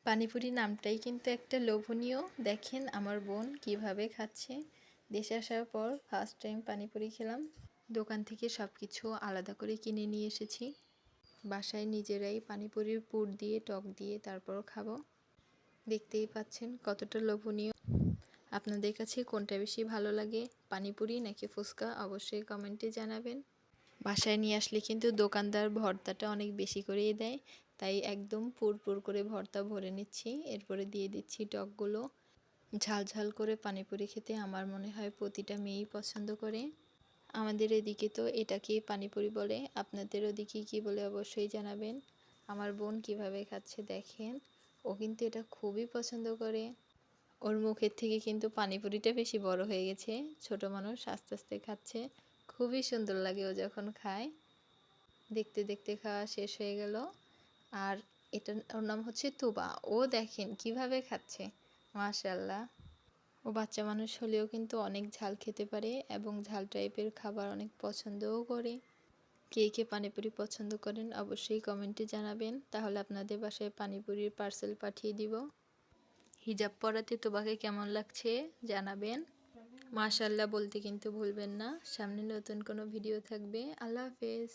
পানিপুরি নামটাই কিন্তু একটা লোভনীয়। দেখেন আমার বোন কিভাবে খাচ্ছে। দেশে আসার পর ফার্স্ট টাইম পানিপুরি খেলাম। দোকান থেকে সব কিছু আলাদা করে কিনে নিয়ে এসেছি। বাসায় নিজেরাই পানিপুরির পুর দিয়ে টক দিয়ে তারপর খাবো। দেখতেই পাচ্ছেন কতটা লোভনীয়। আপনাদের কাছে কোনটা বেশি ভালো লাগে, পানিপুরি নাকি ফুচকা? অবশ্যই কমেন্টে জানাবেন। বাসায় নিয়ে আসলে কিন্তু দোকানদার ভর্তাটা অনেক বেশি করেই দেয়, তাই একদম পুরপুর করে ভর্তা ভরে নিচ্ছি। এরপরে দিয়ে দিচ্ছি টকগুলো। ঝাল ঝাল করে পানিপুরি খেতে আমার মনে হয় প্রতিটা মেয়েই পছন্দ করে। আমাদের এদিকে তো এটাকেই পানিপুরি বলে, আপনাদের ওদিকে কী বলে অবশ্যই জানাবেন। আমার বোন কিভাবে খাচ্ছে দেখেন, ও কিন্তু এটা খুবই পছন্দ করে। ওর মুখের থেকে কিন্তু পানিপুরিটা বেশি বড় হয়ে গেছে। ছোট মানুষ আস্তে আস্তে খাচ্ছে, খুবই সুন্দর লাগে ও যখন খায়। দেখতে দেখতে খাওয়া শেষ হয়ে গেল। আর ওর নাম হচ্ছে তুবা। ও দেখেন কিভাবে খাচ্ছে, মাশাআল্লাহ। ও বাচ্চা মানুষ হলেও কিন্তু অনেক ঝাল খেতে পারে এবং ঝাল টাইপের খাবার অনেক পছন্দও করে। কে কে পানিপুরি পছন্দ করেন অবশ্যই কমেন্টে জানাবেন, তাহলে আপনাদের বাসায় পানিপুরির পার্সেল পাঠিয়ে দিব। হিজাব পরাতে তোবাকে কেমন লাগছে জানাবেন। মাশাআল্লাহ বলতে কিন্তু ভুলবেন না। সামনে নতুন কোনো ভিডিও থাকবে। আল্লাহ হাফেজ।